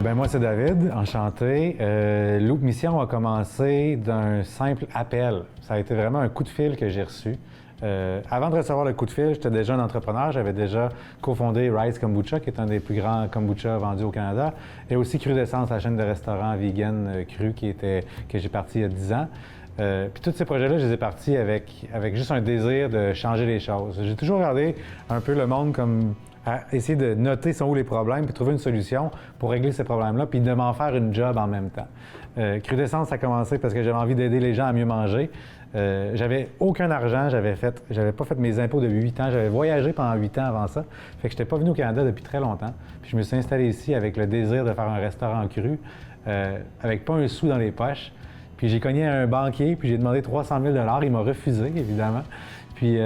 Ben moi, c'est David, enchanté. Loop Mission a commencé d'un simple appel. Ça a été vraiment un coup de fil que j'ai reçu. Avant de recevoir le coup de fil, j'étais déjà un entrepreneur. J'avais déjà cofondé Rise Kombucha, qui est un des plus grands kombucha vendus au Canada, et aussi Cru d'essence, la chaîne de restaurants vegan cru que j'ai parti il y a 10 ans. Puis tous ces projets-là, je les ai partis avec juste un désir de changer les choses. J'ai toujours regardé un peu le monde comme à essayer de noter sont où les problèmes, puis trouver une solution pour régler ces problèmes-là, puis de m'en faire une job en même temps. Cru d'essence, ça a commencé parce que j'avais envie d'aider les gens à mieux manger. J'avais aucun argent, j'avais pas fait mes impôts depuis 8 ans, j'avais voyagé pendant 8 ans avant ça. Fait que j'étais pas venu au Canada depuis très longtemps. Puis je me suis installé ici avec le désir de faire un restaurant cru, avec pas un sou dans les poches. Puis j'ai cogné un banquier, puis j'ai demandé 300 000 $. Il m'a refusé, évidemment. Puis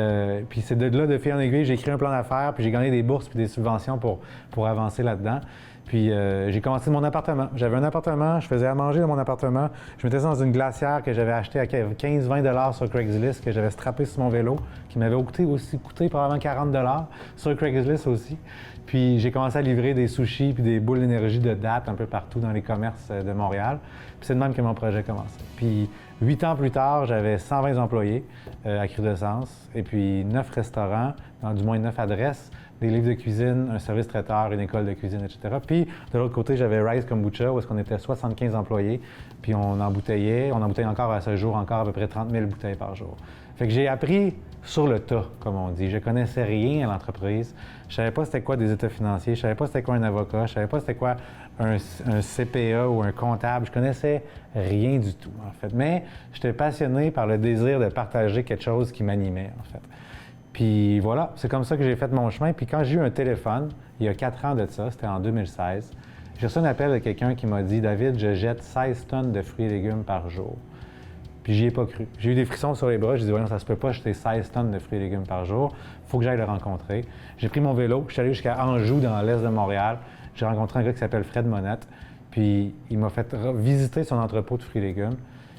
c'est de là, de fil en aiguille, j'ai écrit un plan d'affaires, puis j'ai gagné des bourses puis des subventions pour avancer là-dedans. Puis j'ai commencé mon appartement. J'avais un appartement, je faisais à manger dans mon appartement. Je m'étais dans une glacière que j'avais achetée à 15-20 $ sur Craigslist, que j'avais strappé sur mon vélo, qui m'avait coûté probablement 40 $ sur Craigslist aussi. Puis j'ai commencé à livrer des sushis puis des boules d'énergie de date un peu partout dans les commerces de Montréal. Puis c'est de même que mon projet a commencé. Puis 8 ans plus tard, j'avais 120 employés à Cru d'essence, et puis 9 restaurants, du moins 9 adresses, des livres de cuisine, un service traiteur, une école de cuisine, etc. Puis de l'autre côté, j'avais Rise Kombucha, où est-ce qu'on était 75 employés, puis on embouteille encore à ce jour encore à peu près 30 000 bouteilles par jour. Fait que j'ai appris sur le tas, comme on dit. Je connaissais rien à l'entreprise. Je savais pas c'était quoi des états financiers, je savais pas c'était quoi un avocat, je savais pas c'était quoi un CPA ou un comptable. Je connaissais rien du tout, en fait. Mais j'étais passionné par le désir de partager quelque chose qui m'animait, en fait. Puis voilà, c'est comme ça que j'ai fait mon chemin. Puis quand j'ai eu un téléphone, il y a 4 ans de ça, c'était en 2016, j'ai reçu un appel de quelqu'un qui m'a dit « David, je jette 16 tonnes de fruits et légumes par jour. » Puis j'y ai pas cru. J'ai eu des frissons sur les bras. J'ai dit, voyons, ça se peut pas jeter 16 tonnes de fruits et légumes par jour. Faut que j'aille le rencontrer. J'ai pris mon vélo, je suis allé jusqu'à Anjou, dans l'est de Montréal. J'ai rencontré un gars qui s'appelle Fred Monette. Puis il m'a fait visiter son entrepôt de fruits et légumes.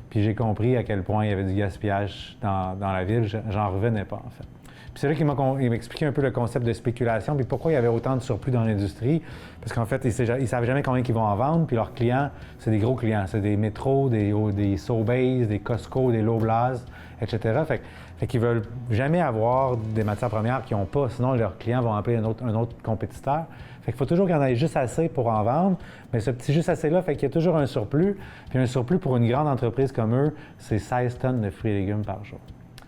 Puis j'ai compris à quel point il y avait du gaspillage dans la ville. J'en revenais pas, en fait. Puis c'est là qu'il m'a expliqué un peu le concept de spéculation, puis pourquoi il y avait autant de surplus dans l'industrie. Parce qu'en fait, ils ne savent jamais combien ils vont en vendre, puis leurs clients, c'est des gros clients. C'est des métros, des Sobeys, des Costco, des Loblaws, etc. Fait qu'ils veulent jamais avoir des matières premières qu'ils n'ont pas, sinon leurs clients vont appeler un autre compétiteur. Fait qu'il faut toujours qu'il y en ait juste assez pour en vendre, mais ce petit juste assez-là fait qu'il y a toujours un surplus. Puis un surplus pour une grande entreprise comme eux, c'est 16 tonnes de fruits et légumes par jour.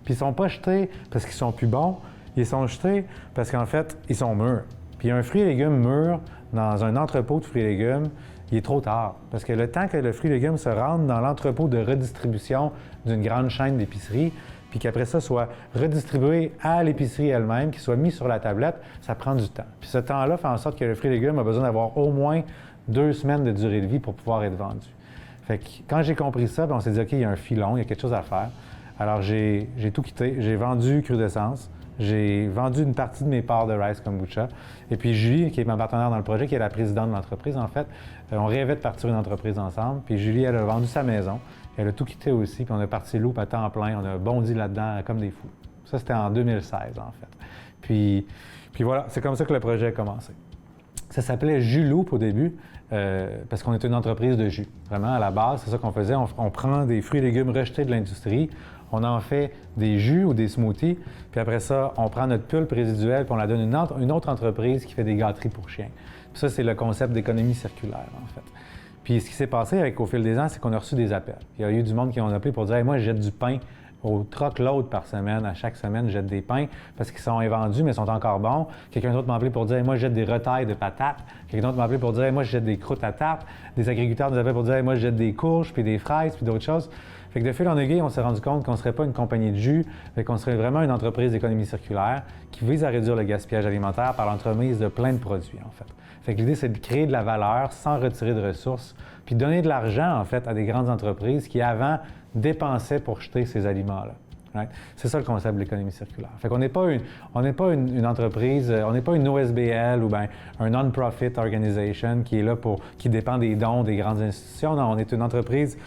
Puis ils ne sont pas jetés parce qu'ils sont plus bons, ils sont jetés parce qu'en fait, ils sont mûrs. Puis un fruit et légumes mûr dans un entrepôt de fruits et légumes, il est trop tard. Parce que le temps que le fruit et légumes se rende dans l'entrepôt de redistribution d'une grande chaîne d'épicerie, puis qu'après ça soit redistribué à l'épicerie elle-même, qu'il soit mis sur la tablette, ça prend du temps. Puis ce temps-là fait en sorte que le fruit et légumes a besoin d'avoir au moins 2 semaines de durée de vie pour pouvoir être vendu. Fait que quand j'ai compris ça, on s'est dit, OK, il y a un filon, il y a quelque chose à faire. Alors, j'ai tout quitté. J'ai vendu Cru d'essence. J'ai vendu une partie de mes parts de Rise Kombucha. Et puis Julie, qui est ma partenaire dans le projet, qui est la présidente de l'entreprise, en fait, on rêvait de partir une entreprise ensemble. Puis Julie, elle a vendu sa maison. Elle a tout quitté aussi. Puis on a parti Loop à temps plein. On a bondi là-dedans comme des fous. Ça, c'était en 2016, en fait. Puis voilà, c'est comme ça que le projet a commencé. Ça s'appelait Jus Loop au début, parce qu'on était une entreprise de jus. Vraiment, à la base, c'est ça qu'on faisait. On prend des fruits et légumes rejetés de l'industrie, on en fait des jus ou des smoothies, puis après ça, on prend notre pulpe résiduelle puis on la donne à une autre entreprise qui fait des gâteries pour chiens. Puis ça, c'est le concept d'économie circulaire, en fait. Puis ce qui s'est passé au fil des ans, c'est qu'on a reçu des appels. Il y a eu du monde qui ont appelé pour dire hey, « moi, je jette du pain au truckload par semaine. À chaque semaine, je jette des pains parce qu'ils sont invendus, mais ils sont encore bons. » Quelqu'un d'autre m'a appelé pour dire hey, « moi, je jette des retailles de patates. » Quelqu'un d'autre m'a appelé pour dire hey, « moi, je jette des croûtes à tarte. » Des agriculteurs nous appellent pour dire hey, « moi, je jette des courges, puis des fraises, puis d'autres choses. » Fait que de fil en aiguille, on s'est rendu compte qu'on ne serait pas une compagnie de jus, mais qu'on serait vraiment une entreprise d'économie circulaire qui vise à réduire le gaspillage alimentaire par l'entremise de plein de produits, en fait. Fait que l'idée, c'est de créer de la valeur sans retirer de ressources, puis donner de l'argent, en fait, à des grandes entreprises qui, avant, dépensaient pour jeter ces aliments-là. Right? C'est ça le concept de l'économie circulaire. Fait qu'on n'est pas une entreprise, on n'est pas une OSBL ou bien un non-profit organization qui est là qui dépend des dons des grandes institutions. Non, on est une entreprise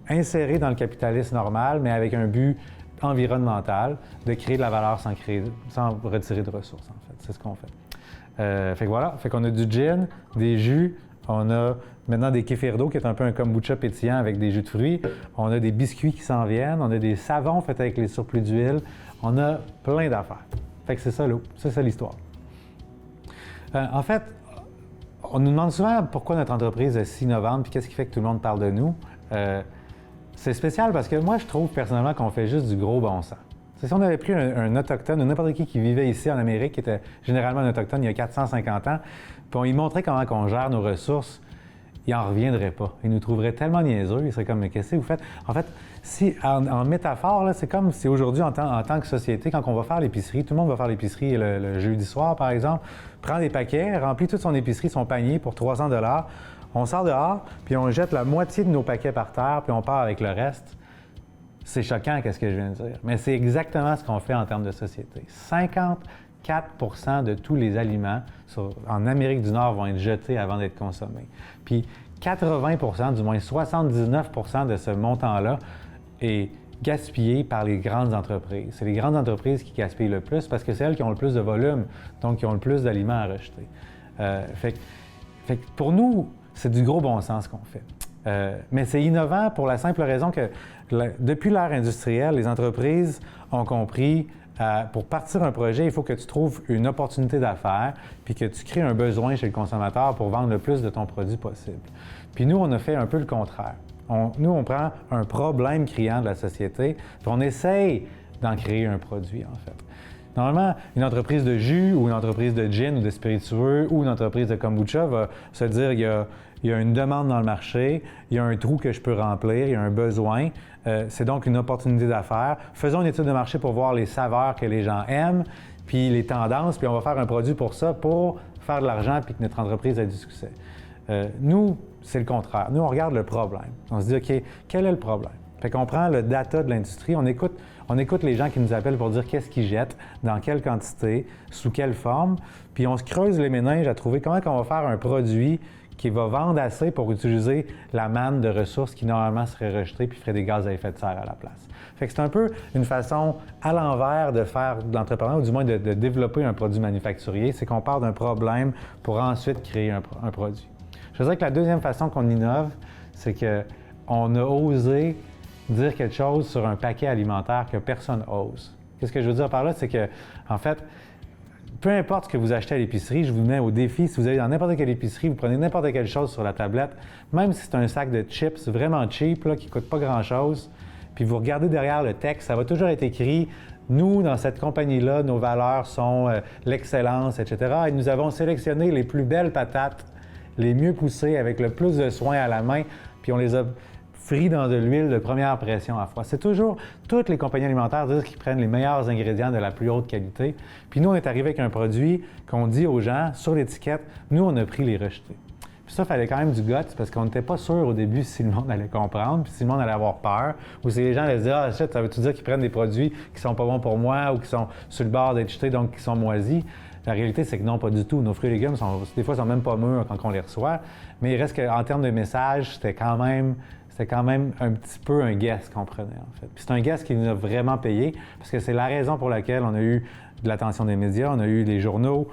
insérée dans le capitalisme normal, mais avec un but environnemental de créer de la valeur sans retirer de ressources, en fait. C'est ce qu'on fait. Fait que voilà, fait qu'on a du gin, des jus, On a maintenant des kéfirs d'eau, qui est un peu un kombucha pétillant avec des jus de fruits. On a des biscuits qui s'en viennent. On a des savons faits avec les surplus d'huile. On a plein d'affaires. Fait que c'est ça, Loop. C'est ça l'histoire. En fait, on nous demande souvent pourquoi notre entreprise est si innovante, puis qu'est-ce qui fait que tout le monde parle de nous. C'est spécial parce que moi, je trouve personnellement qu'on fait juste du gros bon sens. Si on avait pris un Autochtone ou n'importe qui vivait ici en Amérique, qui était généralement un Autochtone il y a 450 ans, puis on lui montrait comment on gère nos ressources, il n'en reviendrait pas. Il nous trouverait tellement niaiseux, il serait comme « mais qu'est-ce que vous faites? » En fait, si, en métaphore, là, c'est comme si aujourd'hui, en tant que société, quand on va faire l'épicerie, tout le monde va faire l'épicerie le jeudi soir, par exemple, prend des paquets, remplit toute son épicerie, son panier pour 300 $. On sort dehors, puis on jette la moitié de nos paquets par terre, puis on part avec le reste. C'est choquant, qu'est-ce que je viens de dire. Mais c'est exactement ce qu'on fait en termes de société. 54 de tous les aliments en Amérique du Nord vont être jetés avant d'être consommés. Puis 80 du moins 79 de ce montant-là est gaspillé par les grandes entreprises. C'est les grandes entreprises qui gaspillent le plus parce que c'est elles qui ont le plus de volume, donc qui ont le plus d'aliments à rejeter. Fait que pour nous, c'est du gros bon sens qu'on fait. Mais c'est innovant pour la simple raison que depuis l'ère industrielle, les entreprises ont compris pour partir un projet, il faut que tu trouves une opportunité d'affaires puis que tu crées un besoin chez le consommateur pour vendre le plus de ton produit possible. Puis nous, on a fait un peu le contraire. Nous, on prend un problème criant de la société puis on essaye d'en créer un produit, en fait. Normalement, une entreprise de jus ou une entreprise de gin ou de spiritueux ou une entreprise de kombucha va se dire il y a une demande dans le marché, il y a un trou que je peux remplir, il y a un besoin. C'est donc une opportunité d'affaires. Faisons une étude de marché pour voir les saveurs que les gens aiment, puis les tendances, puis on va faire un produit pour ça, pour faire de l'argent puis que notre entreprise ait du succès. Nous, c'est le contraire. Nous, on regarde le problème. On se dit, OK, quel est le problème? Fait qu'on prend le data de l'industrie, on écoute les gens qui nous appellent pour dire qu'est-ce qu'ils jettent, dans quelle quantité, sous quelle forme, puis on se creuse les méninges à trouver comment on va faire un produit qui va vendre assez pour utiliser la manne de ressources qui normalement serait rejetée puis ferait des gaz à effet de serre à la place. Fait que c'est un peu une façon à l'envers de faire de l'entrepreneuriat, ou du moins de développer un produit manufacturier, c'est qu'on part d'un problème pour ensuite créer un produit. Je dirais que la deuxième façon qu'on innove, c'est qu'on a osé dire quelque chose sur un paquet alimentaire que personne ose. Qu'est-ce que je veux dire par là? C'est que, en fait, peu importe ce que vous achetez à l'épicerie, je vous mets au défi, si vous allez dans n'importe quelle épicerie, vous prenez n'importe quelle chose sur la tablette, même si c'est un sac de chips vraiment cheap, là, qui ne coûte pas grand-chose, puis vous regardez derrière le texte, ça va toujours être écrit « Nous, dans cette compagnie-là, nos valeurs sont l'excellence, etc. » Et nous avons sélectionné les plus belles patates, les mieux poussées, avec le plus de soin à la main, puis on les a frites dans de l'huile de première pression à froid. C'est toujours, toutes les compagnies alimentaires disent qu'ils prennent les meilleurs ingrédients de la plus haute qualité. Puis nous, on est arrivé avec un produit qu'on dit aux gens, sur l'étiquette, nous, on a pris les rejetés. Puis ça, il fallait quand même du guts parce qu'on n'était pas sûr au début si le monde allait comprendre, puis si le monde allait avoir peur, ou si les gens allaient se dire « Ah, shit, ça veut-tu dire qu'ils prennent des produits qui sont pas bons pour moi ou qui sont sur le bord d'être jetés, donc qui sont moisis? » La réalité, c'est que non, pas du tout. Nos fruits et légumes, des fois, sont même pas mûrs quand on les reçoit. Mais il reste qu'en termes de message, c'était quand même un petit peu un guess qu'on prenait, en fait. Puis c'est un guess qui nous a vraiment payé, parce que c'est la raison pour laquelle on a eu de l'attention des médias, on a eu les journaux,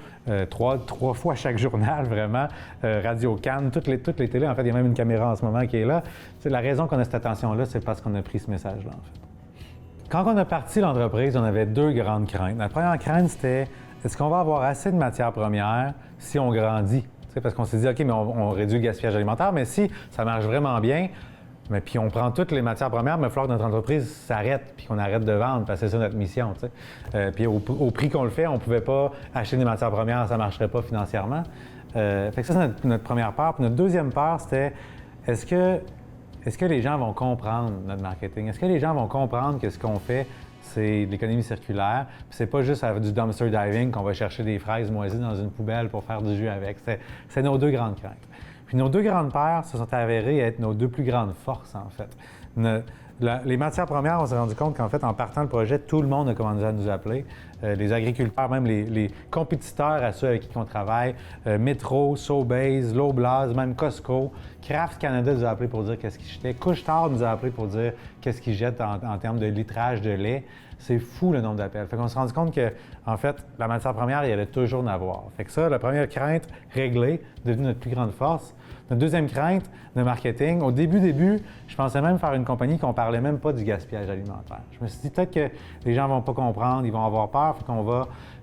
trois fois chaque journal, vraiment, Radio Cannes, toutes les télés. En fait, il y a même une caméra en ce moment qui est là. C'est la raison qu'on a cette attention-là, c'est parce qu'on a pris ce message-là, en fait. Quand on a parti l'entreprise, on avait deux grandes craintes. La première crainte, c'était est-ce qu'on va avoir assez de matières premières si on grandit? T'sais, parce qu'on s'est dit, OK, mais on réduit le gaspillage alimentaire, mais si ça marche vraiment bien, mais puis on prend toutes les matières premières, mais il va falloir que notre entreprise s'arrête puis qu'on arrête de vendre, parce que c'est ça notre mission. Puis au prix qu'on le fait, on ne pouvait pas acheter des matières premières, ça ne marcherait pas financièrement. Fait que ça, c'est notre première peur. Puis notre deuxième peur, c'était est-ce que les gens vont comprendre notre marketing? Est-ce que les gens vont comprendre que ce qu'on fait, c'est de l'économie circulaire, puis c'est pas juste avec du dumpster diving qu'on va chercher des fraises moisies dans une poubelle pour faire du jus avec. C'est nos deux grandes craintes. Puis nos deux grandes peurs se sont avérées être nos deux plus grandes forces, en fait. Les matières premières, on s'est rendu compte qu'en fait, en partant le projet, tout le monde a commencé à nous appeler. les agriculteurs, même les compétiteurs à ceux avec qui on travaille, Metro, Sobeys, Loblaws, même Costco, Kraft Canada nous a appelé pour dire qu'est-ce qu'ils jetaient, Couche-Tard nous a appelé pour dire qu'est-ce qu'ils jettent en termes de litrage de lait. C'est fou le nombre d'appels. Fait qu'on s'est rendu compte que, en fait, la matière première, il y allait toujours en avoir. Fait que ça, la première crainte réglée, devenue notre plus grande force. Notre deuxième crainte de marketing, au début, je pensais même faire une compagnie qu'on parlait même pas du gaspillage alimentaire. Je me suis dit peut-être que les gens vont pas comprendre, ils vont avoir peur,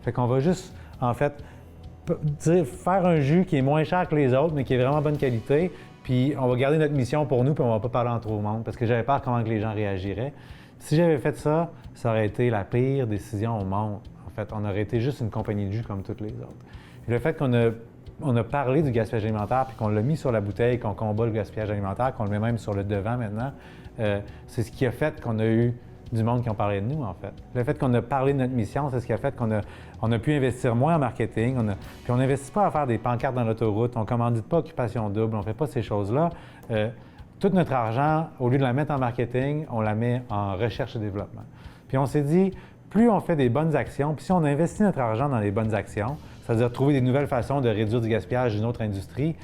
fait qu'on va juste, en fait, faire un jus qui est moins cher que les autres, mais qui est vraiment bonne qualité, puis on va garder notre mission pour nous, puis on va pas parler en trop au monde, parce que j'avais peur comment que les gens réagiraient. Si j'avais fait ça, ça aurait été la pire décision au monde. En fait, on aurait été juste une compagnie de jus comme toutes les autres. Et le fait qu'on a parlé du gaspillage alimentaire, puis qu'on l'a mis sur la bouteille, qu'on combat le gaspillage alimentaire, qu'on le met même sur le devant maintenant, c'est ce qui a fait qu'on a eu du monde qui ont parlé de nous, en fait. Le fait qu'on a parlé de notre mission, c'est ce qui a fait qu'on a pu investir moins en marketing. Puis on n'investit pas à faire des pancartes dans l'autoroute, on ne commandite pas Occupation Double, on ne fait pas ces choses-là. Tout notre argent, au lieu de la mettre en marketing, on la met en recherche et développement. Puis on s'est dit, plus on fait des bonnes actions, puis si on investit notre argent dans les bonnes actions, c'est-à-dire trouver des nouvelles façons de réduire du gaspillage d'une autre industrie,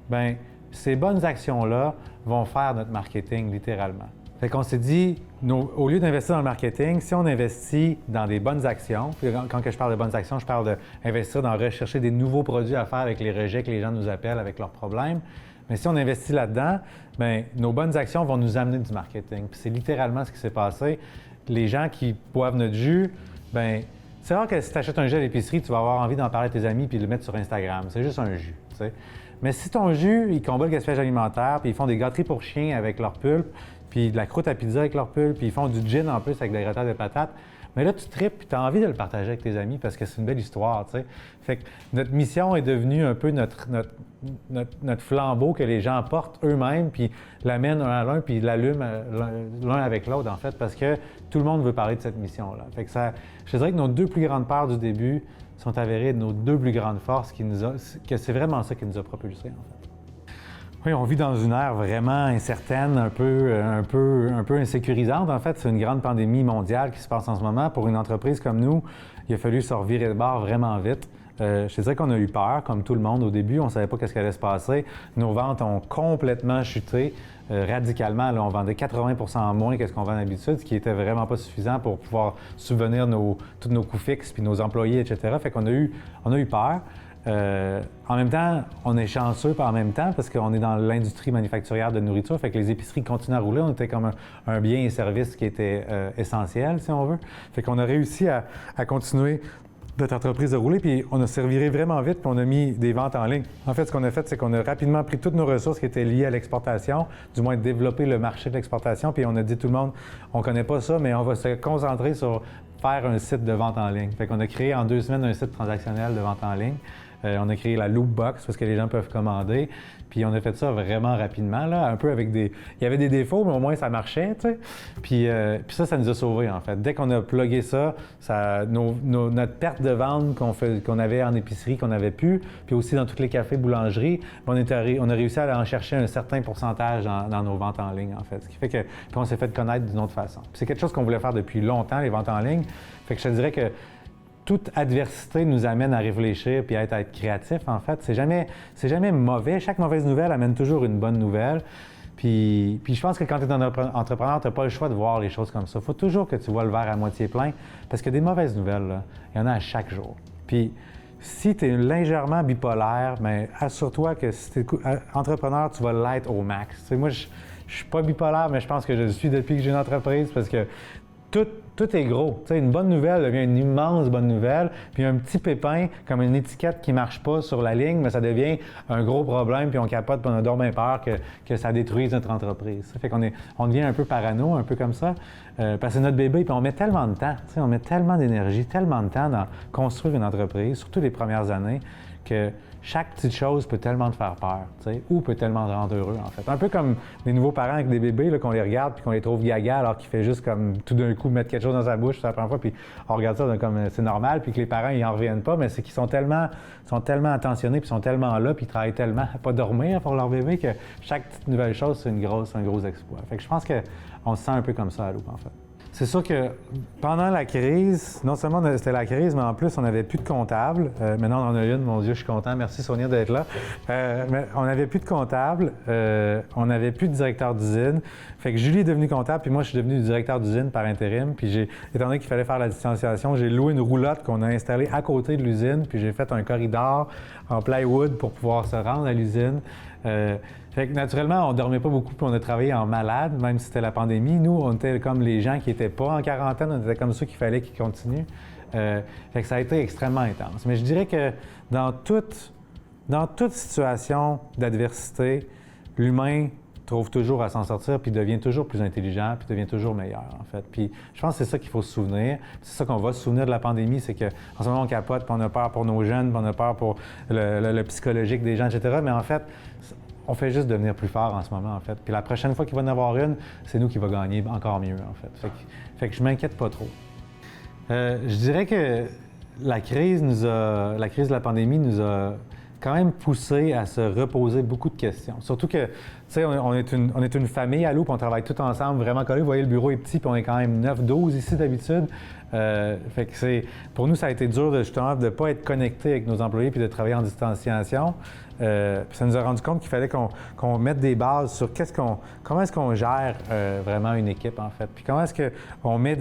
bien, ces bonnes actions-là vont faire notre marketing, littéralement. Fait qu'on s'est dit, au lieu d'investir dans le marketing, si on investit dans des bonnes actions, puis quand je parle de bonnes actions, je parle d'investir dans rechercher des nouveaux produits à faire avec les rejets que les gens nous appellent avec leurs problèmes. Mais si on investit là-dedans, bien, nos bonnes actions vont nous amener du marketing. Puis c'est littéralement ce qui s'est passé. Les gens qui boivent notre jus, bien, c'est rare que si tu achètes un jus à l'épicerie, tu vas avoir envie d'en parler à tes amis puis de le mettre sur Instagram. C'est juste un jus, tu sais. Mais si ton jus, ils combattent le gaspillage alimentaire, puis ils font des gâteries pour chiens avec leur pulpe, puis de la croûte à pizza avec leur pulpe, puis ils font du gin en plus avec des grattages de patates, mais là, tu tripes puis tu as envie de le partager avec tes amis parce que c'est une belle histoire, tu sais. Fait que notre mission est devenue un peu notre flambeau que les gens portent eux-mêmes puis l'amènent un à l'un puis l'allument l'un avec l'autre, en fait, parce que tout le monde veut parler de cette mission-là. Fait que ça, je dirais que nos deux plus grandes peurs du début sont avérées de nos deux plus grandes forces que c'est vraiment ça qui nous a propulsés, en fait. Oui, on vit dans une ère vraiment incertaine, un peu insécurisante. En fait, c'est une grande pandémie mondiale qui se passe en ce moment. Pour une entreprise comme nous, il a fallu se revirer de bord vraiment vite. Je te dirais qu'on a eu peur, comme tout le monde au début. On ne savait pas ce qui allait se passer. Nos ventes ont complètement chuté radicalement. Là, on vendait 80 % en moins que ce qu'on vend d'habitude, ce qui n'était vraiment pas suffisant pour pouvoir subvenir tous nos coûts fixes puis nos employés, etc. Fait qu'on a eu peur. En même temps, on est chanceux en même temps parce qu'on est dans l'industrie manufacturière de nourriture, fait que les épiceries continuent à rouler. On était comme un bien et service qui était essentiel, si on veut. Fait qu'on a réussi à continuer notre entreprise de rouler, puis on a serviré vraiment vite, puis on a mis des ventes en ligne. En fait, ce qu'on a fait, c'est qu'on a rapidement pris toutes nos ressources qui étaient liées à l'exportation, du moins développer le marché de l'exportation, puis on a dit tout le monde, on ne connaît pas ça, mais on va se concentrer sur faire un site de vente en ligne. Fait qu'on a créé en 2 semaines un site transactionnel de vente en ligne. On a créé la Loop Box parce que les gens peuvent commander. Puis on a fait ça vraiment rapidement, là, un peu avec des... Il y avait des défauts, mais au moins ça marchait, tu sais. Puis ça nous a sauvés, en fait. Dès qu'on a plugué ça, notre perte de vente qu'on avait en épicerie, qu'on n'avait plus, puis aussi dans tous les cafés, boulangeries, on a réussi à en chercher un certain pourcentage dans nos ventes en ligne, en fait. Ce qui fait qu'on s'est fait connaître d'une autre façon. Puis c'est quelque chose qu'on voulait faire depuis longtemps, les ventes en ligne. Fait que je te dirais que toute adversité nous amène à réfléchir puis à être créatif, en fait. C'est jamais mauvais. Chaque mauvaise nouvelle amène toujours une bonne nouvelle. Puis je pense que quand tu es un entrepreneur, tu n'as pas le choix de voir les choses comme ça. Il faut toujours que tu vois le verre à moitié plein parce que des mauvaises nouvelles, là, il y en a à chaque jour. Puis si tu es légèrement bipolaire, bien, assure-toi que si tu es entrepreneur, tu vas l'être au max. Tu sais, moi, je ne suis pas bipolaire, mais je pense que je le suis depuis que j'ai une entreprise parce que tout est gros. Tu sais, une bonne nouvelle devient une immense bonne nouvelle, puis un petit pépin, comme une étiquette qui ne marche pas sur la ligne, mais ça devient un gros problème, puis on capote, puis on a donc bien peur que ça détruise notre entreprise. Ça fait on devient un peu parano, un peu comme ça, parce que c'est notre bébé, puis on met tellement de temps, tu sais, on met tellement d'énergie, tellement de temps dans construire une entreprise, surtout les premières années, que chaque petite chose peut tellement te faire peur, tu sais, ou peut tellement te rendre heureux, en fait. Un peu comme des nouveaux parents avec des bébés, là, qu'on les regarde puis qu'on les trouve gaga alors qu'il fait juste comme tout d'un coup mettre quelque chose dans sa bouche, c'est la première fois, puis on regarde ça comme c'est normal, puis que les parents, ils en reviennent pas, mais c'est qu'ils sont tellement attentionnés, puis sont tellement là, puis ils travaillent tellement à pas dormir pour leur bébé que chaque petite nouvelle chose, c'est un gros exploit. Fait que je pense qu'on se sent un peu comme ça à Loop, en fait. C'est sûr que pendant la crise, non seulement c'était la crise, mais en plus, on n'avait plus de comptable. Maintenant, on en a une, mon Dieu, je suis content. Merci Sonia d'être là. Mais on n'avait plus de comptable, on n'avait plus de directeur d'usine. Fait que Julie est devenue comptable, puis moi, je suis devenu directeur d'usine par intérim. Puis étant donné qu'il fallait faire la distanciation, j'ai loué une roulotte qu'on a installée à côté de l'usine, puis j'ai fait un corridor en plywood pour pouvoir se rendre à l'usine. Fait que naturellement, on dormait pas beaucoup puis on a travaillé en malade, même si c'était la pandémie. Nous, on était comme les gens qui n'étaient pas en quarantaine, on était comme ceux qu'il fallait qu'ils continuent. Fait que ça a été extrêmement intense. Mais je dirais que dans toute situation d'adversité, l'humain trouve toujours à s'en sortir puis devient toujours plus intelligent puis devient toujours meilleur, en fait. Puis je pense que c'est ça qu'il faut se souvenir. C'est ça qu'on va se souvenir de la pandémie, c'est qu'en ce moment, on capote puis on a peur pour nos jeunes, puis on a peur pour le psychologique des gens, etc. Mais en fait, on fait juste devenir plus fort en ce moment, en fait. Puis la prochaine fois qu'il va y en avoir une, c'est nous qui va gagner encore mieux, en fait. Fait que je m'inquiète pas trop. Je dirais que la crise de la pandémie nous a quand même poussé à se reposer beaucoup de questions. Surtout que, tu sais, on est une famille à Loup, puis on travaille tous ensemble, vraiment collés. Vous voyez, le bureau est petit, puis on est quand même 9-12 ici d'habitude. Fait que pour nous, ça a été dur justement de ne pas être connecté avec nos employés puis de travailler en distanciation. Puis ça nous a rendu compte qu'il fallait qu'on mette des bases sur comment est-ce qu'on gère vraiment une équipe, en fait. Puis comment est-ce qu'on met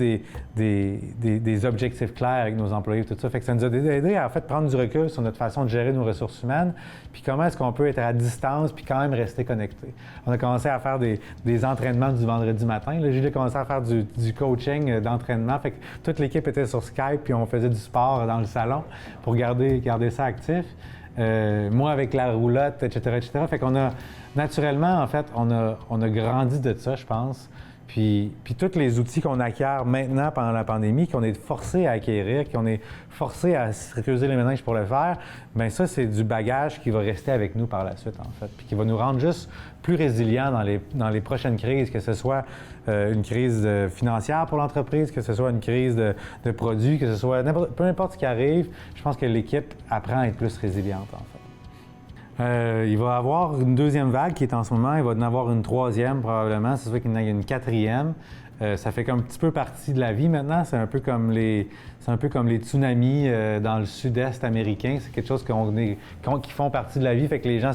des objectifs clairs avec nos employés, tout ça. Fait que ça nous a aidé à en fait prendre du recul sur notre façon de gérer nos ressources humaines, puis comment est-ce qu'on peut être à distance puis quand même rester connecté. On a commencé à faire des entraînements du vendredi matin. Là, Julie a commencé à faire du coaching d'entraînement. Fait que toute l'équipe était sur Skype puis on faisait du sport dans le salon pour garder ça actif. Moi, avec la roulotte, etc., etc. Fait qu'on a, naturellement, en fait, on a grandi de ça, je pense. Puis tous les outils qu'on acquiert maintenant pendant la pandémie, qu'on est forcé à acquérir, qu'on est forcé à se creuser les méninges pour le faire, bien ça, c'est du bagage qui va rester avec nous par la suite, en fait, puis qui va nous rendre juste plus résilients dans les prochaines crises, que ce soit une crise financière pour l'entreprise, que ce soit une crise de produits, que ce soit peu importe ce qui arrive, je pense que l'équipe apprend à être plus résiliente, en fait. Il va y avoir une deuxième vague qui est en ce moment. Il va y en avoir une troisième probablement. C'est sûr qu'il y en a une quatrième. Ça fait comme un petit peu partie de la vie maintenant. C'est un peu comme les tsunamis dans le sud-est américain. C'est quelque chose qui font partie de la vie. Fait que les gens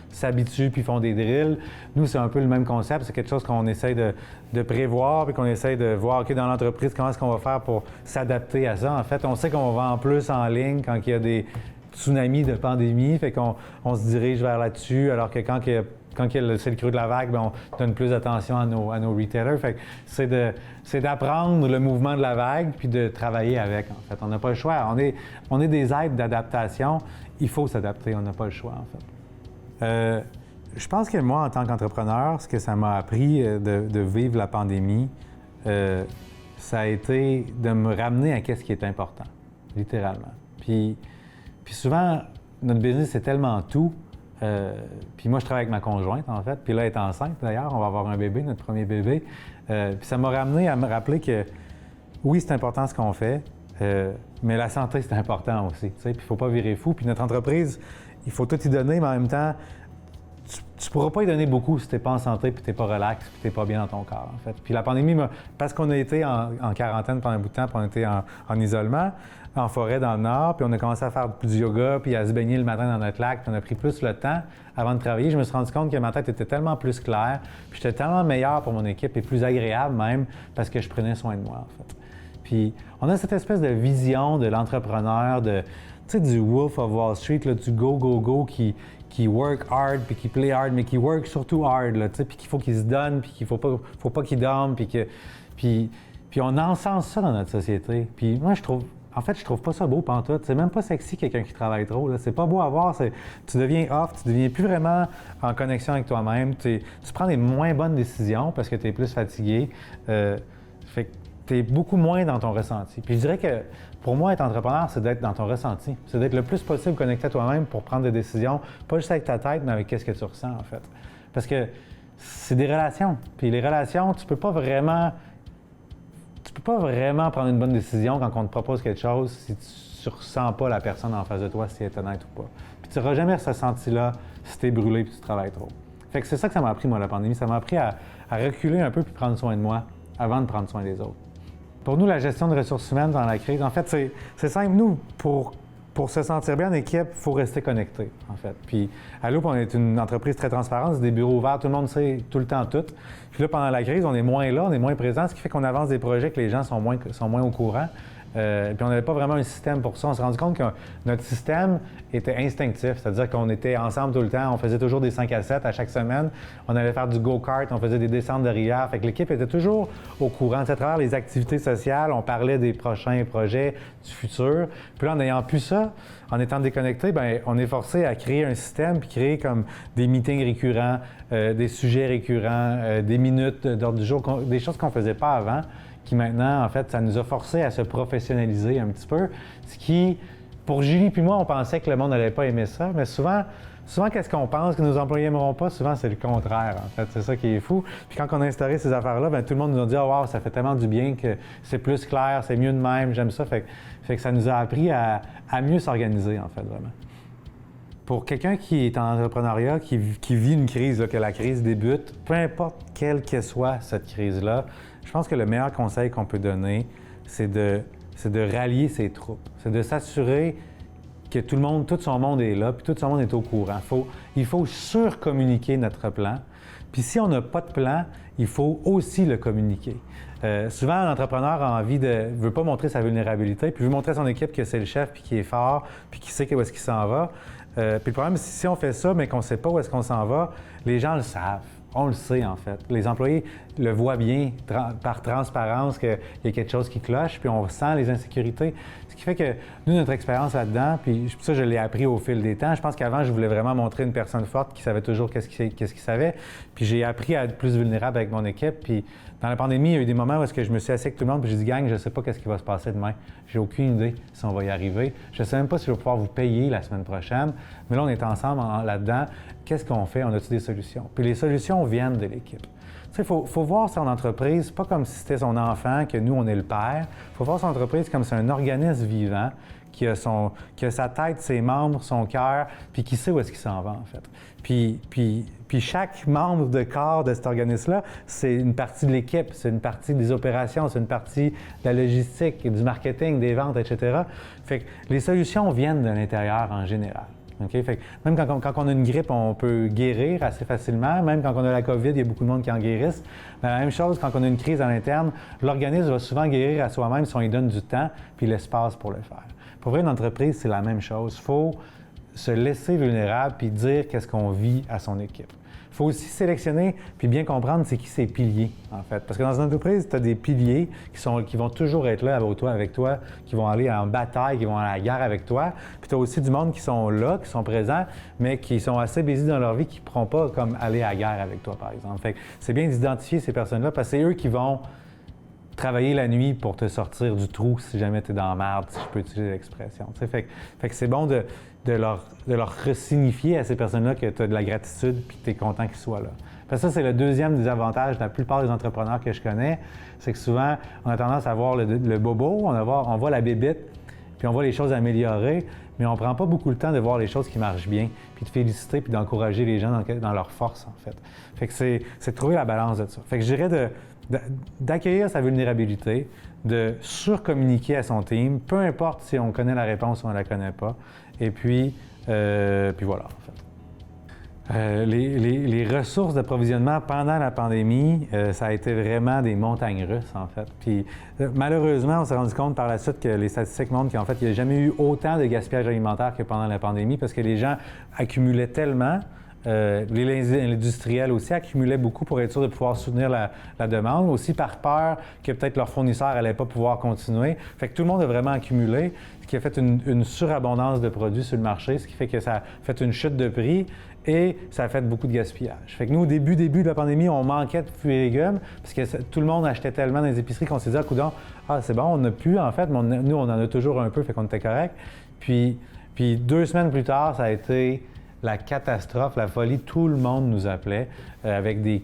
s'habituent puis font des drills. Nous, c'est un peu le même concept. C'est quelque chose qu'on essaie de prévoir puis qu'on essaie de voir, OK, dans l'entreprise, comment est-ce qu'on va faire pour s'adapter à ça. En fait, on sait qu'on va en plus en ligne quand il y a des tsunami de pandémie, fait qu'on se dirige vers là-dessus, alors que quand c'est le creux de la vague, bien, on donne plus d'attention à nos retailers. Fait que c'est d'apprendre le mouvement de la vague puis de travailler avec, en fait. On n'a pas le choix. On est des êtres d'adaptation. Il faut s'adapter. On n'a pas le choix, en fait. Je pense que moi, en tant qu'entrepreneur, ce que ça m'a appris de vivre la pandémie, ça a été de me ramener à ce qui est important, littéralement. Puis souvent, notre business, c'est tellement tout. Puis moi, je travaille avec ma conjointe, en fait. Puis là, elle est enceinte, d'ailleurs. On va avoir un bébé, notre premier bébé. Puis ça m'a ramené à me rappeler que, oui, c'est important ce qu'on fait, mais la santé, c'est important aussi. Puis il ne faut pas virer fou. Puis notre entreprise, il faut tout y donner, mais en même temps, tu ne pourras pas y donner beaucoup si tu n'es pas en santé, puis tu n'es pas relax, puis tu n'es pas bien dans ton corps, en fait. Puis la pandémie, parce qu'on a été en quarantaine pendant un bout de temps, puis on était en isolement, en forêt dans le nord, puis on a commencé à faire du yoga, puis à se baigner le matin dans notre lac, puis on a pris plus le temps avant de travailler. Je me suis rendu compte que ma tête était tellement plus claire, puis j'étais tellement meilleur pour mon équipe et plus agréable même, parce que je prenais soin de moi, en fait. Puis on a cette espèce de vision de l'entrepreneur, tu sais, du Wolf of Wall Street, là, du go, go, go, qui work hard, puis qui play hard, mais qui work surtout hard, là, tu sais, puis qu'il faut qu'il se donne, puis qu'il faut pas qu'il dorme, puis on encense ça dans notre société. Puis moi, je trouve pas ça beau pantoute. C'est même pas sexy quelqu'un qui travaille trop, là. C'est pas beau à voir. Tu deviens off, tu deviens plus vraiment en connexion avec toi-même. Tu prends des moins bonnes décisions parce que tu es plus fatigué. Fait que tu es beaucoup moins dans ton ressenti. Puis je dirais que pour moi, être entrepreneur, c'est d'être dans ton ressenti. C'est d'être le plus possible connecté à toi-même pour prendre des décisions, pas juste avec ta tête, mais avec qu'est-ce que tu ressens, en fait. Parce que c'est des relations. Puis les relations, tu peux pas vraiment prendre une bonne décision quand on te propose quelque chose si tu ne ressens pas la personne en face de toi, si elle est honnête ou pas. Puis tu n'auras jamais ce ressenti-là si tu es brûlé et tu travailles trop. Fait que c'est ça que ça m'a appris, moi, la pandémie. Ça m'a appris à reculer un peu puis prendre soin de moi avant de prendre soin des autres. Pour nous, la gestion de ressources humaines dans la crise, en fait, c'est simple. Nous, pour se sentir bien en équipe, il faut rester connecté, en fait. Puis à Loop, on est une entreprise très transparente, c'est des bureaux ouverts, tout le monde sait tout le temps tout. Puis là, pendant la crise, on est moins là, on est moins présent, ce qui fait qu'on avance des projets que les gens sont moins au courant. Puis on n'avait pas vraiment un système pour ça. On s'est rendu compte que notre système était instinctif, c'est-à-dire qu'on était ensemble tout le temps, on faisait toujours des 5 à 7 à chaque semaine, on allait faire du go-kart, on faisait des descentes de rivière, fait que l'équipe était toujours au courant. À travers les activités sociales, on parlait des prochains projets, du futur. Puis là, en n'ayant plus ça, en étant déconnecté, bien, on est forcé à créer un système puis créer comme des meetings récurrents, des sujets récurrents, des minutes d'ordre du jour, des choses qu'on ne faisait pas avant, qui maintenant, en fait, ça nous a forcé à se professionnaliser un petit peu. Ce qui, pour Julie puis moi, on pensait que le monde n'allait pas aimer ça, mais souvent qu'est-ce qu'on pense que nos employés n'aimeront pas? Souvent, c'est le contraire, en fait. C'est ça qui est fou. Puis quand on a instauré ces affaires-là, bien, tout le monde nous a dit « Oh, wow, ça fait tellement du bien que c'est plus clair, c'est mieux de même, j'aime ça. » Fait que ça nous a appris à mieux s'organiser, en fait, vraiment. Pour quelqu'un qui est en entrepreneuriat, qui vit une crise, là, que la crise débute, peu importe quelle que soit cette crise-là, je pense que le meilleur conseil qu'on peut donner, c'est de rallier ses troupes. C'est de s'assurer que tout son monde est là, puis tout son monde est au courant. Il faut surcommuniquer notre plan. Puis si on n'a pas de plan, il faut aussi le communiquer. Souvent, l'entrepreneur veut pas montrer sa vulnérabilité, puis veut montrer à son équipe que c'est le chef, puis qu'il est fort, puis qu'il sait où est-ce qu'il s'en va. Puis le problème, c'est si on fait ça, mais qu'on ne sait pas où est-ce qu'on s'en va, les gens le savent. On le sait, en fait. Les employés le voient bien par transparence qu'il y a quelque chose qui cloche, puis on sent les insécurités. Ce qui fait que nous, notre expérience là-dedans, puis ça, je l'ai appris au fil des temps. Je pense qu'avant, je voulais vraiment montrer une personne forte qui savait toujours qu'est-ce qu'il savait. Puis j'ai appris à être plus vulnérable avec mon équipe. Puis dans la pandémie, il y a eu des moments où je me suis assis avec tout le monde, puis j'ai dit « Gang, je ne sais pas qu'est-ce qui va se passer demain. J'ai aucune idée si on va y arriver. Je ne sais même pas si je vais pouvoir vous payer la semaine prochaine. Mais là, on est ensemble là-dedans. Qu'est-ce qu'on fait? On a-t-il des solutions? » Puis les solutions viennent de l'équipe. Tu sais, il faut voir son entreprise, pas comme si c'était son enfant, que nous, on est le père. Il faut voir son entreprise comme c'est un organisme vivant qui a sa tête, ses membres, son cœur, puis qui sait où est-ce qu'il s'en va, en fait. Puis chaque membre de corps de cet organisme-là, c'est une partie de l'équipe, c'est une partie des opérations, c'est une partie de la logistique, du marketing, des ventes, etc. Fait que les solutions viennent de l'intérieur en général. Okay? Fait que même quand on a une grippe, on peut guérir assez facilement. Même quand on a la COVID, il y a beaucoup de monde qui en guérissent. Mais la même chose, quand on a une crise à l'interne, l'organisme va souvent guérir à soi-même si on lui donne du temps puis l'espace pour le faire. Pour vrai, une entreprise, c'est la même chose. Il faut se laisser vulnérable puis dire qu'est-ce qu'on vit à son équipe. Il faut aussi sélectionner puis bien comprendre c'est qui ces piliers, en fait. Parce que dans une entreprise, tu as des piliers qui vont toujours être là avec toi, qui vont aller en bataille, qui vont aller à la guerre avec toi. Puis tu as aussi du monde qui sont là, qui sont présents, mais qui sont assez busy dans leur vie, qui ne pourront pas comme aller à la guerre avec toi, par exemple. Fait que c'est bien d'identifier ces personnes-là parce que c'est eux qui vont travailler la nuit pour te sortir du trou si jamais tu es dans la merde, si je peux utiliser l'expression. Fait que c'est bon de leur resignifier à ces personnes-là que tu as de la gratitude et que tu es content qu'ils soient là. Parce que ça, c'est le deuxième désavantage de la plupart des entrepreneurs que je connais, c'est que souvent, on a tendance à voir le bobo, on voit la bébite, puis on voit les choses améliorer, mais on ne prend pas beaucoup le temps de voir les choses qui marchent bien, puis de féliciter, puis d'encourager les gens dans leur force, en fait. Fait que c'est de trouver la balance de ça. Fait que je dirais d'accueillir sa vulnérabilité, de surcommuniquer à son team, peu importe si on connaît la réponse ou on ne la connaît pas. Et puis voilà, en fait. Les ressources d'approvisionnement pendant la pandémie, ça a été vraiment des montagnes russes, en fait. Puis malheureusement, on s'est rendu compte par la suite que les statistiques montrent qu'en fait, il n'y a jamais eu autant de gaspillage alimentaire que pendant la pandémie parce que les gens accumulaient tellement. Les industriels aussi accumulaient beaucoup pour être sûr de pouvoir soutenir la demande, aussi par peur que peut-être leurs fournisseurs n'allaient pas pouvoir continuer. Fait que tout le monde a vraiment accumulé, ce qui a fait une surabondance de produits sur le marché, ce qui fait que ça a fait une chute de prix et ça a fait beaucoup de gaspillage. Fait que nous, au début de la pandémie, on manquait de fruits et légumes parce que tout le monde achetait tellement dans les épiceries qu'on s'est dit, coudonc, c'est bon, on n'a plus en fait, mais nous, on en a toujours un peu, fait qu'on était correct. Puis 2 semaines plus tard, ça a été la catastrophe, la folie, tout le monde nous appelait avec des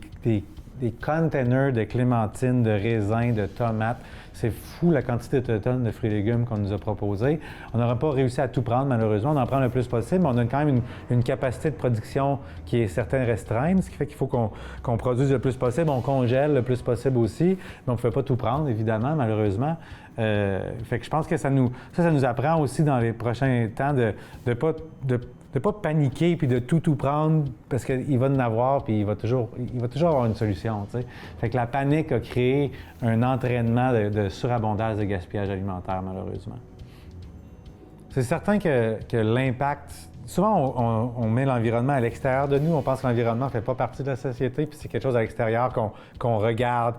containers de clémentines, de raisins, de tomates. C'est fou la quantité de tonnes de fruits et légumes qu'on nous a proposés. On n'aura pas réussi à tout prendre, malheureusement. On en prend le plus possible, mais on a quand même une capacité de production qui est certaine restreinte, ce qui fait qu'il faut qu'on produise le plus possible. On congèle le plus possible aussi, mais on ne peut pas tout prendre, évidemment, malheureusement. Fait que je pense que ça nous apprend aussi dans les prochains temps de pas paniquer puis de tout prendre parce qu'il va en avoir puis il va toujours avoir une solution, tu sais. Fait que la panique a créé un entraînement de surabondance de gaspillage alimentaire, malheureusement. C'est certain que l'impact... Souvent, on met l'environnement à l'extérieur de nous. On pense que l'environnement ne fait pas partie de la société, puis c'est quelque chose à l'extérieur qu'on regarde,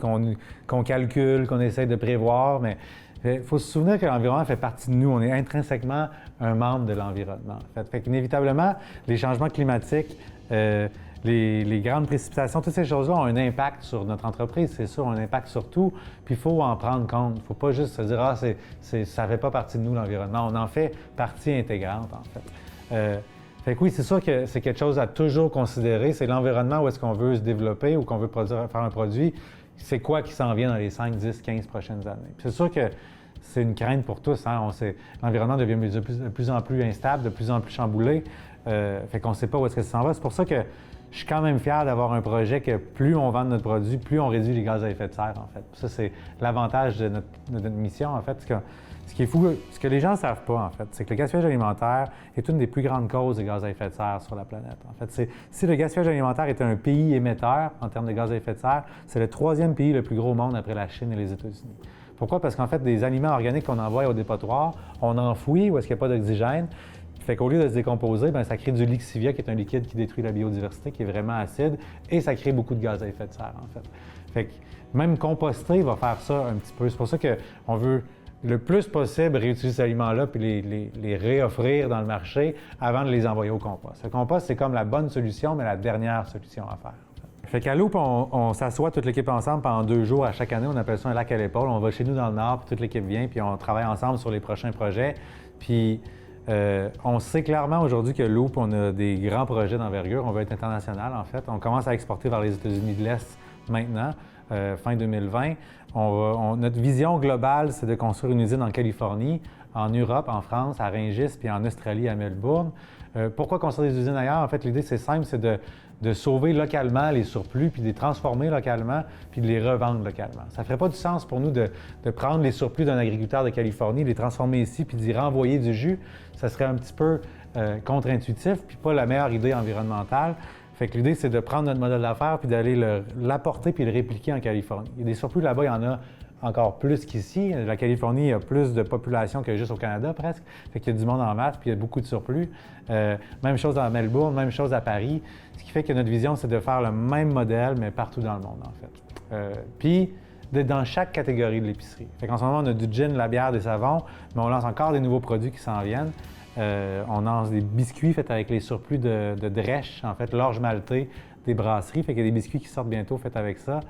qu'on calcule, qu'on essaie de prévoir, mais il faut se souvenir que l'environnement fait partie de nous. On est intrinsèquement un membre de l'environnement. Fait qu'inévitablement, les changements climatiques, les grandes précipitations, toutes ces choses-là ont un impact sur notre entreprise, c'est sûr, un impact sur tout. Puis il faut en prendre compte. Il ne faut pas juste se dire « Ah, ça ne fait pas partie de nous, l'environnement ». On en fait partie intégrante, en fait. Fait que oui, c'est sûr que c'est quelque chose à toujours considérer. C'est l'environnement où est-ce qu'on veut se développer ou qu'on veut faire un produit. C'est quoi qui s'en vient dans les 5, 10, 15 prochaines années. Puis c'est sûr que c'est une crainte pour tous. Hein? L'environnement devient de plus en plus instable, de plus en plus chamboulé. Fait qu'on ne sait pas où est-ce que ça s'en va. C'est pour ça que je suis quand même fier d'avoir un projet que plus on vend de notre produit, plus on réduit les gaz à effet de serre, en fait. Ça, c'est l'avantage de notre mission, en fait. Ce qui est fou, ce que les gens ne savent pas, en fait, c'est que le gaspillage alimentaire est une des plus grandes causes de gaz à effet de serre sur la planète. En fait, si le gaspillage alimentaire est un pays émetteur en termes de gaz à effet de serre, c'est le 3e pays le plus gros au monde après la Chine et les États-Unis. Pourquoi? Parce qu'en fait, des aliments organiques qu'on envoie au dépotoir, on enfouit où est-ce qu'il n'y a pas d'oxygène. Fait qu'au lieu de se décomposer, bien, ça crée du lixivia, qui est un liquide qui détruit la biodiversité, qui est vraiment acide, et ça crée beaucoup de gaz à effet de serre, en fait. Fait que même composter va faire ça un petit peu. C'est pour ça qu'on veut le plus possible réutiliser ces aliments-là puis les réoffrir dans le marché avant de les envoyer au compost. Le compost, c'est comme la bonne solution, mais la dernière solution à faire. Fait qu'à Loop, on s'assoit toute l'équipe ensemble pendant 2 jours à chaque année. On appelle ça un lac à l'épaule. On va chez nous dans le Nord, puis toute l'équipe vient, puis on travaille ensemble sur les prochains projets. Puis on sait clairement aujourd'hui que Loop, on a des grands projets d'envergure. On veut être international, en fait. On commence à exporter vers les États-Unis de l'Est maintenant, fin 2020. Notre vision globale, c'est de construire une usine en Californie, en Europe, en France, à Rungis, puis en Australie, à Melbourne. Pourquoi construire des usines ailleurs? En fait, l'idée, c'est simple, c'est de sauver localement les surplus, puis de les transformer localement, puis de les revendre localement. Ça ne ferait pas du sens pour nous de prendre les surplus d'un agriculteur de Californie, de les transformer ici, puis d'y renvoyer du jus. Ça serait un petit peu contre-intuitif, puis pas la meilleure idée environnementale. Fait que l'idée, c'est de prendre notre modèle d'affaires puis d'aller l'apporter puis le répliquer en Californie. Il y a des surplus là-bas, il y en a encore plus qu'ici. La Californie a plus de population que juste au Canada, presque. Fait qu'il y a du monde en masse puis il y a beaucoup de surplus. Même chose à Melbourne, même chose à Paris. Ce qui fait que notre vision, c'est de faire le même modèle, mais partout dans le monde, en fait. Puis, d'être dans chaque catégorie de l'épicerie. Fait qu'en ce moment, on a du gin, de la bière, des savons, mais on lance encore des nouveaux produits qui s'en viennent. On lance des biscuits faits avec les surplus de drèche, en fait, l'orge maltais des brasseries. Fait qu'il y a des biscuits qui sortent bientôt faits avec ça.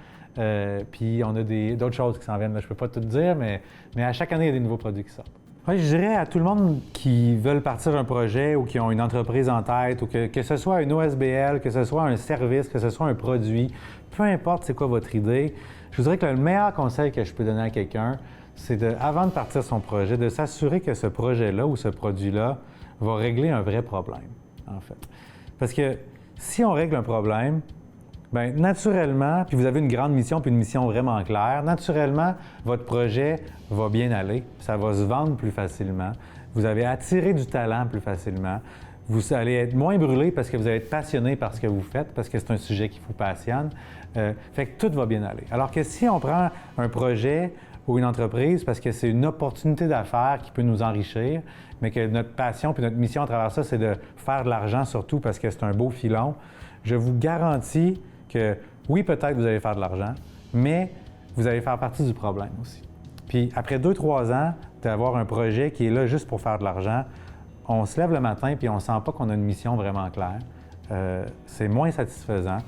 Puis on a d'autres choses qui s'en viennent. Là, je ne peux pas tout dire, mais à chaque année, il y a des nouveaux produits qui sortent. Oui, je dirais à tout le monde qui veulent partir un projet ou qui ont une entreprise en tête, ou que ce soit une OSBL, que ce soit un service, que ce soit un produit, peu importe c'est quoi votre idée, je vous dirais que le meilleur conseil que je peux donner à quelqu'un, c'est avant de partir son projet, de s'assurer que ce projet-là ou ce produit-là va régler un vrai problème, en fait. Parce que si on règle un problème, bien, naturellement, puis vous avez une grande mission puis une mission vraiment claire, naturellement, votre projet va bien aller, ça va se vendre plus facilement, vous allez attirer du talent plus facilement, vous allez être moins brûlé parce que vous allez être passionné par ce que vous faites, parce que c'est un sujet qui vous passionne. Fait que tout va bien aller. Alors que si on prend un projet ou une entreprise parce que c'est une opportunité d'affaires qui peut nous enrichir, mais que notre passion puis notre mission à travers ça, c'est de faire de l'argent surtout parce que c'est un beau filon, je vous garantis que oui, peut-être vous allez faire de l'argent, mais vous allez faire partie du problème aussi. Puis après 2-3 ans d'avoir un projet qui est là juste pour faire de l'argent, on se lève le matin puis on ne sent pas qu'on a une mission vraiment claire. C'est moins satisfaisant.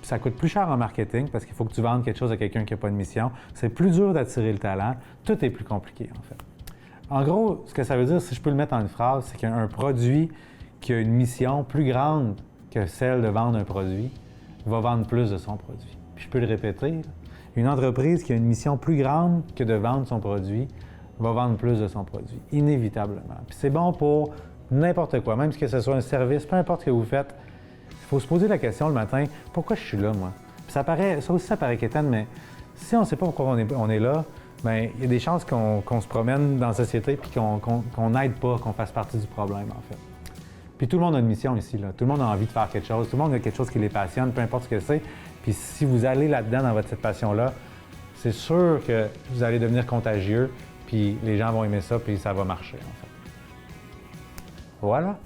Ça coûte plus cher en marketing parce qu'il faut que tu vendes quelque chose à quelqu'un qui n'a pas de mission. C'est plus dur d'attirer le talent. Tout est plus compliqué, en fait. En gros, ce que ça veut dire, si je peux le mettre en une phrase, c'est qu'un produit qui a une mission plus grande que celle de vendre un produit va vendre plus de son produit. Puis je peux le répéter, Une entreprise qui a une mission plus grande que de vendre son produit va vendre plus de son produit, inévitablement. Puis c'est bon pour n'importe quoi, même que ce soit un service, peu importe ce que vous faites. Il faut se poser la question le matin, pourquoi je suis là, moi? Puis ça aussi, ça paraît quétaine, mais si on ne sait pas pourquoi on est là, bien, il y a des chances qu'on se promène dans la société puis qu'on n'aide pas, qu'on fasse partie du problème, en fait. Puis tout le monde a une mission ici, là. Tout le monde a envie de faire quelque chose, tout le monde a quelque chose qui les passionne, peu importe ce que c'est. Puis si vous allez là-dedans dans cette passion-là, c'est sûr que vous allez devenir contagieux, puis les gens vont aimer ça, puis ça va marcher, en fait. Voilà.